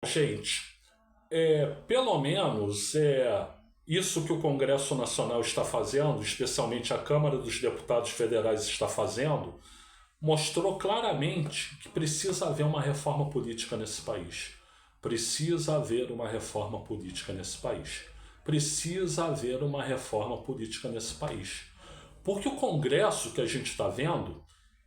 Gente, pelo menos isso que o Congresso Nacional está fazendo, especialmente a Câmara dos Deputados Federais está fazendo, mostrou claramente que precisa haver uma reforma política nesse país. Precisa haver uma reforma política nesse país. Precisa haver uma reforma política nesse país. Porque o Congresso que a gente está vendo,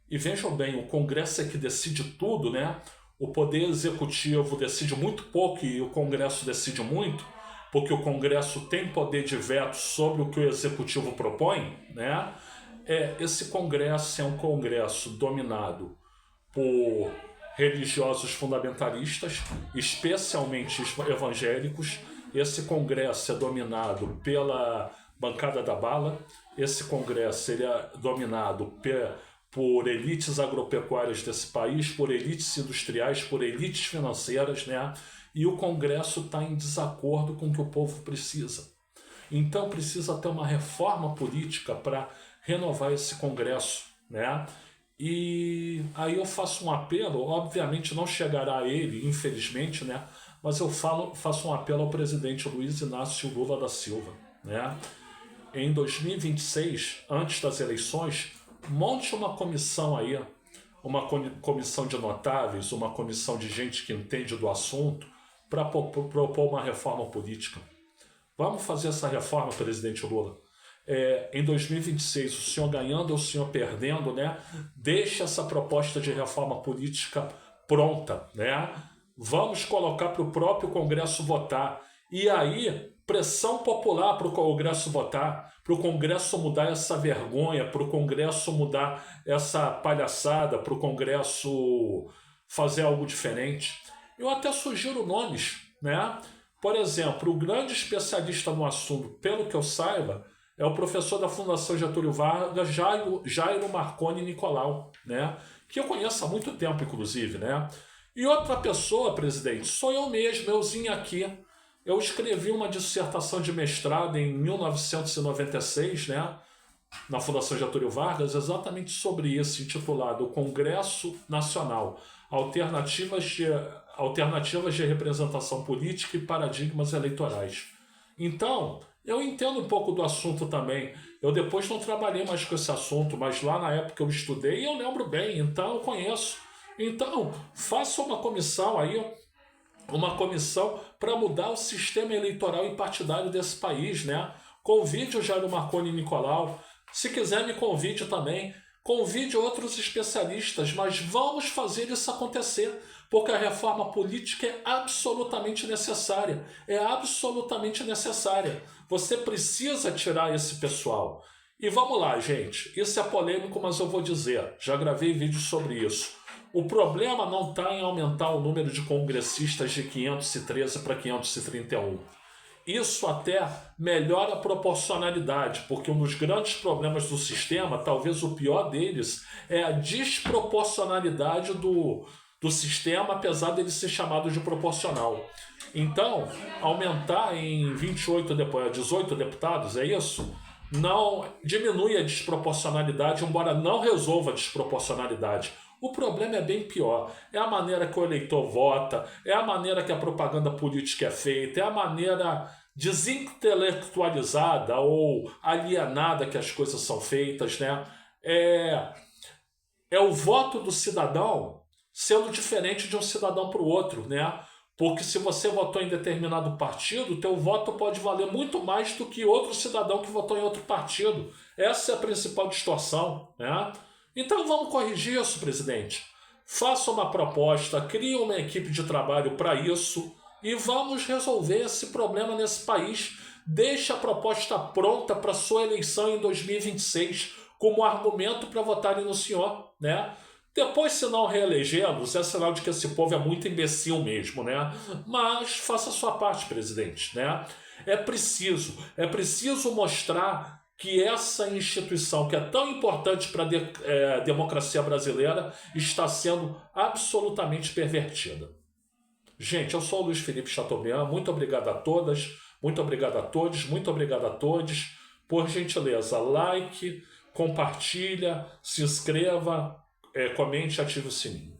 e vejam bem, o Congresso é que decide tudo, né? O Poder Executivo decide muito pouco e o Congresso decide muito, porque o Congresso tem poder de veto sobre o que o Executivo propõe, né? Esse Congresso é um Congresso dominado por religiosos fundamentalistas, especialmente evangélicos. Esse Congresso é dominado pela bancada da bala. Esse Congresso ele é dominado por elites agropecuárias desse país, por elites industriais, por elites financeiras, né? E o Congresso está em desacordo com o que o povo precisa. Então precisa ter uma reforma política para renovar esse Congresso, né? E aí eu faço um apelo, obviamente não chegará a ele, infelizmente, né? Mas eu faço um apelo ao presidente Luiz Inácio Lula da Silva, né? Em 2026, antes das eleições, monte uma comissão aí, uma comissão de notáveis, uma comissão de gente que entende do assunto, para propor uma reforma política. Vamos fazer essa reforma, presidente Lula. Em 2026, o senhor ganhando ou o senhor perdendo, né? Deixe essa proposta de reforma política pronta, né? Vamos colocar para o próprio Congresso votar. E aí, pressão popular para o Congresso votar, para o Congresso mudar essa vergonha, para o Congresso mudar essa palhaçada, para o Congresso fazer algo diferente. Eu até sugiro nomes, né? Por exemplo, o grande especialista no assunto, pelo que eu saiba, é o professor da Fundação Getúlio Vargas, Jairo Marconi Nicolau, né? Que eu conheço há muito tempo, inclusive, né? E outra pessoa, presidente, sou eu mesmo, euzinho aqui. Eu escrevi uma dissertação de mestrado em 1996, né? Na Fundação Getúlio Vargas, exatamente sobre isso, intitulado O Congresso Nacional, Alternativas de Representação Política e Paradigmas Eleitorais. Então, eu entendo um pouco do assunto também. Eu depois não trabalhei mais com esse assunto, mas lá na época eu estudei e eu lembro bem, então eu conheço. Então, faça uma comissão aí, uma comissão para mudar o sistema eleitoral e partidário desse país, né? Convide o Jairo Marconi Nicolau. Se quiser, me convide também. Convide outros especialistas, mas vamos fazer isso acontecer, porque a reforma política é absolutamente necessária. É absolutamente necessária. Você precisa tirar esse pessoal. E vamos lá, gente. Isso é polêmico, mas eu vou dizer. Já gravei vídeo sobre isso. O problema não está em aumentar o número de congressistas de 513 para 531. Isso até melhora a proporcionalidade, porque um dos grandes problemas do sistema, talvez o pior deles, é a desproporcionalidade do sistema, apesar dele ser chamado de proporcional. Então, aumentar em 18 deputados, é isso? Não diminui a desproporcionalidade, embora não resolva a desproporcionalidade. O problema é bem pior. É a maneira que o eleitor vota, é a maneira que a propaganda política é feita, é a maneira desintelectualizada ou alienada que as coisas são feitas, né? É o voto do cidadão sendo diferente de um cidadão para o outro, né? Porque se você votou em determinado partido, teu voto pode valer muito mais do que outro cidadão que votou em outro partido. Essa é a principal distorção, né? Então vamos corrigir isso, presidente. Faça uma proposta, crie uma equipe de trabalho para isso e vamos resolver esse problema nesse país. Deixe a proposta pronta para sua eleição em 2026 como argumento para votarem no senhor, né? Depois, se não reelegê-los, é sinal de que esse povo é muito imbecil mesmo, né? Mas faça a sua parte, presidente, né? É preciso mostrar que essa instituição, que é tão importante para a democracia brasileira, está sendo absolutamente pervertida. Gente, eu sou o Luiz Felipe Chateaubriand, muito obrigado a todas, muito obrigado a todos, muito obrigado a todos. Por gentileza, like, compartilha, se inscreva, comente e ative o sininho.